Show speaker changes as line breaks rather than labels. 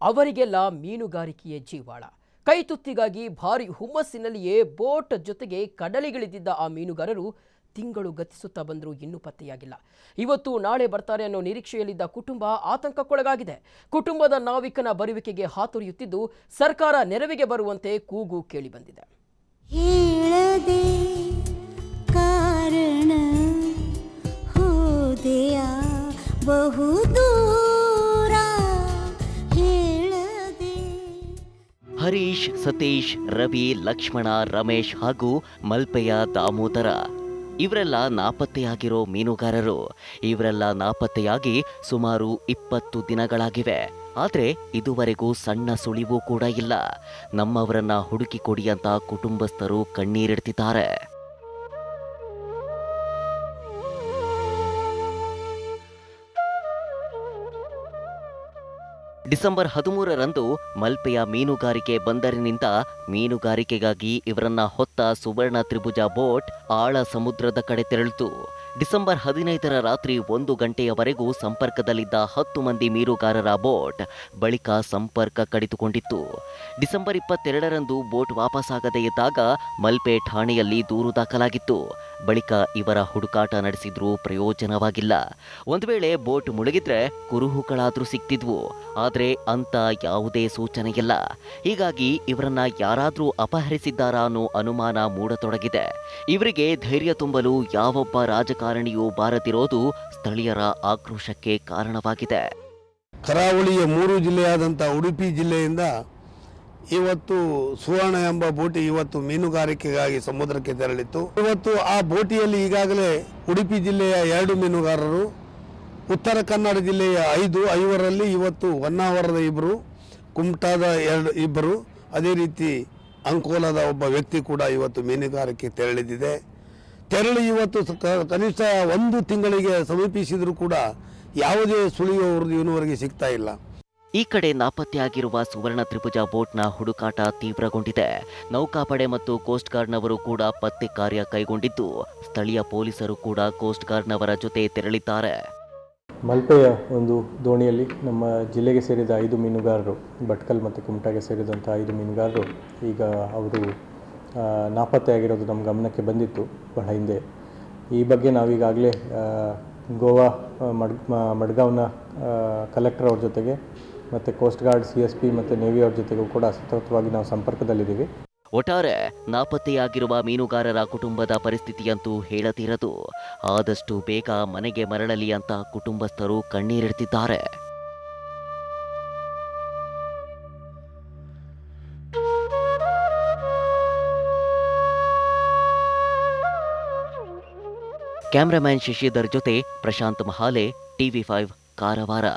ಅವರಿಗೆಲ್ಲ ಮೀನುಗಾರಿಕೆಯೇ ಜೀವಾಳ. ಕೈತುತ್ತಿಗಾಗಿ ಭಾರಿ ಹುಮ್ಮಸ್ಸಿನಲ್ಲಿಯೇ ಬೋಟ್ ಜೊತೆಗೆ ಕಡಲಿಗಿಳಿದಿದ್ದ ಆ ಮೀನುಗಾರರು ತಿಂಗಳು ಗತಿಸುತ್ತಾ ಬಂದರೂ ಇನ್ನೂ ಪತ್ತೆಯಾಗಿಲ್ಲ. ಇವತ್ತು ನಾಳೆ ಬರ್ತಾರೆ ಅನ್ನೋ ನಿರೀಕ್ಷೆಯಲ್ಲಿದ್ದ ಕುಟುಂಬ ಆತಂಕಕ್ಕೊಳಗಾಗಿದೆ. ಕುಟುಂಬದ ನಾವಿಕನ ಬರುವಿಕೆಗೆ ಹಾತೊರೆಯುತ್ತಿದ್ದು ಸರ್ಕಾರ ನೆರವಿಗೆ ಬರುವಂತೆ ಕೂಗು ಕೇಳಿಬಂದಿದೆ.
ಹೇಳದೆ ಕಾರಣ ಹೋದೆಯ ಬಹುದೂರ ಹೇಳದೆ.
ಹರೀಶ್, ಸತೀಶ್, ರವಿ, ಲಕ್ಷ್ಮಣ, ರಮೇಶ್ ಹಾಗೂ ಮಲ್ಪೆಯ ದಾಮೋದರ ಇವರೆಲ್ಲ ನಾಪತ್ತೆಯಾಗಿರೋ ಮೀನುಗಾರರು. ಇವರೆಲ್ಲ ನಾಪತ್ತೆಯಾಗಿ ಸುಮಾರು 20 ದಿನಗಳಾಗಿವೆ. ಆದರೆ ಇದುವರೆಗೂ ಸಣ್ಣ ಸುಳಿವು ಕೂಡ ಇಲ್ಲ. ನಮ್ಮವರನ್ನ ಹುಡುಕಿ ಕೊಡಿ ಅಂತ ಕುಟುಂಬಸ್ಥರು ಕಣ್ಣೀರಿಡ್ತಿದ್ದಾರೆ. ಡಿಸೆಂಬರ್ 13ರಂದು ಮಲ್ಪೆಯ ಮೀನುಗಾರಿಕೆ ಬಂದರಿನಿಂದ ಮೀನುಗಾರಿಕೆಗಾಗಿ ಇವರನ್ನ ಹೊತ್ತ ಸುವರ್ಣ ತ್ರಿಭುಜ ಬೋಟ್ ಆಳ ಸಮುದ್ರದ ಕಡೆ ತೆರಳಿತು. ಡಿಸೆಂಬರ್ 15ರ ರಾತ್ರಿ 1 ಗಂಟೆಯವರೆಗೂ ಸಂಪರ್ಕದಲ್ಲಿದ್ದ 10 ಮಂದಿ ಮೀನುಗಾರರ ಬೋಟ್ ಬಳಿಕ ಸಂಪರ್ಕ ಕಡಿದುಕೊಂಡಿತ್ತು. ಡಿಸೆಂಬರ್ 22ರಂದು ಬೋಟ್ ವಾಪಸ್ಸಾಗದೇ ಇದ್ದಾಗ ಮಲ್ಪೆ ಠಾಣೆಯಲ್ಲಿ ದೂರು ದಾಖಲಾಗಿತ್ತು. ಬಳಿಕ ಇವರ ಹುಡುಕಾಟ ನಡೆಸಿದ್ರೂ ಪ್ರಯೋಜನವಾಗಿಲ್ಲ. ಒಂದು ವೇಳೆ ಬೋಟ್ ಮುಳುಗಿದ್ರೆ ಕುರುಹುಗಳಾದ್ರೂ ಸಿಕ್ತಿದ್ವು. ಆದರೆ ಅಂತ ಯಾವುದೇ ಸೂಚನೆ ಇಲ್ಲ. ಹೀಗಾಗಿ ಇವರನ್ನ ಯಾರಾದ್ರೂ ಅಪಹರಿಸಿದ್ದಾರಾ ಅನ್ನೋ ಅನುಮಾನ ಮೂಡತೊಡಗಿದೆ. ಇವರಿಗೆ ಧೈರ್ಯ ತುಂಬಲು ಯಾವೊಬ್ಬ ರಾಜಕಾರಣಿಯೂ ಬಾರದಿರೋದು ಸ್ಥಳೀಯರ ಆಕ್ರೋಶಕ್ಕೆ ಕಾರಣವಾಗಿದೆ.
ಕರಾವಳಿಯ 3 ಜಿಲ್ಲೆಯಾದಂಥ ಉಡುಪಿ ಜಿಲ್ಲೆಯಿಂದ ಇವತ್ತು ಸುವರ್ಣ ಎಂಬ ಬೋಟಿ ಇವತ್ತು ಮೀನುಗಾರಿಕೆಗಾಗಿ ಸಮುದ್ರಕ್ಕೆ ತೆರಳಿತ್ತು. ಇವತ್ತು ಆ ಬೋಟಿಯಲ್ಲಿ ಈಗಾಗಲೇ ಉಡುಪಿ ಜಿಲ್ಲೆಯ 2 ಮೀನುಗಾರರು, ಉತ್ತರ ಕನ್ನಡ ಜಿಲ್ಲೆಯ 5 ಇವತ್ತು ಹೊನ್ನಾವರದ 2, ಕುಮಟಾದ 2, ಅದೇ ರೀತಿ ಅಂಕೋಲಾದ ಒಬ್ಬ ವ್ಯಕ್ತಿ ಕೂಡ ಇವತ್ತು ಮೀನುಗಾರಿಕೆ ತೆರಳಿ ಇವತ್ತು ಕನಿಷ್ಠ 1 ತಿಂಗಳಿಗೆ ಸಮೀಪಿಸಿದರೂ ಕೂಡ ಯಾವುದೇ ಸುಳಿವು ಇವನವರೆಗೆ ಸಿಗ್ತಾ ಇಲ್ಲ.
ಈ ಕಡೆ ನಾಪತ್ತೆಯಾಗಿರುವ ಸುವರ್ಣ ತ್ರಿಭುಜ ಬೋಟ್ನ ಹುಡುಕಾಟ ತೀವ್ರಗೊಂಡಿದೆ. ನೌಕಾಪಡೆ ಮತ್ತು ಕೋಸ್ಟ್ ಗಾರ್ಡ್ನವರು ಕೂಡ ಪತ್ತೆ ಕಾರ್ಯ ಕೈಗೊಂಡಿದ್ದು ಸ್ಥಳೀಯ ಪೊಲೀಸರು ಕೂಡ ಕೋಸ್ಟ್ ಗಾರ್ಡ್ನವರ ಜೊತೆ ತೆರಳಿದ್ದಾರೆ.
ಮಲ್ಪೆಯ ಒಂದು ದೋಣಿಯಲ್ಲಿ ನಮ್ಮ ಜಿಲ್ಲೆಗೆ ಸೇರಿದ 5 ಮೀನುಗಾರರು, ಭಟ್ಕಲ್ ಮತ್ತು ಕುಮಟಾಗೆ ಸೇರಿದಂಥ 5 ಮೀನುಗಾರರು ಈಗ ಅವರು ನಾಪತ್ತೆಯಾಗಿರೋದು ನಮ್ಮ ಗಮನಕ್ಕೆ ಬಂದಿತ್ತು ಬಹಳ ಹಿಂದೆ. ಈ ಬಗ್ಗೆ ನಾವೀಗಾಗಲೇ ಗೋವಾ ಮಡ್ಗಾವ್ನ ಕಲೆಕ್ಟರ್ ಅವ್ರ ಜೊತೆಗೆ ಮತ್ತು ಕೋಸ್ಟ್ ಗಾರ್ಡ್, CSP ಮತ್ತು ನೇವಿ ಅವ್ರ ಜೊತೆಗೂ ಕೂಡ ಸತತವಾಗಿ ನಾವು ಸಂಪರ್ಕದಲ್ಲಿದ್ದೀವಿ.
ಒಟ್ಟಾರೆ ನಾಪತ್ತೆಯಾಗಿರುವ ಮೀನುಗಾರರ ಕುಟುಂಬದ ಪರಿಸ್ಥಿತಿಯಂತೂ ಹೇಳತೀರದು. ಆದಷ್ಟು ಬೇಗ ಮನೆಗೆ ಮರಳಲಿ ಅಂತ ಕುಟುಂಬಸ್ಥರು ಕಣ್ಣೀರಿಡ್ತಿದ್ದಾರೆ. ಕ್ಯಾಮ್ರಾಮನ್ ಶಶಿಧರ್ ಜೊತೆ ಪ್ರಶಾಂತ್ ಮಹಾಲೆ, TV5 ಕಾರವಾರ.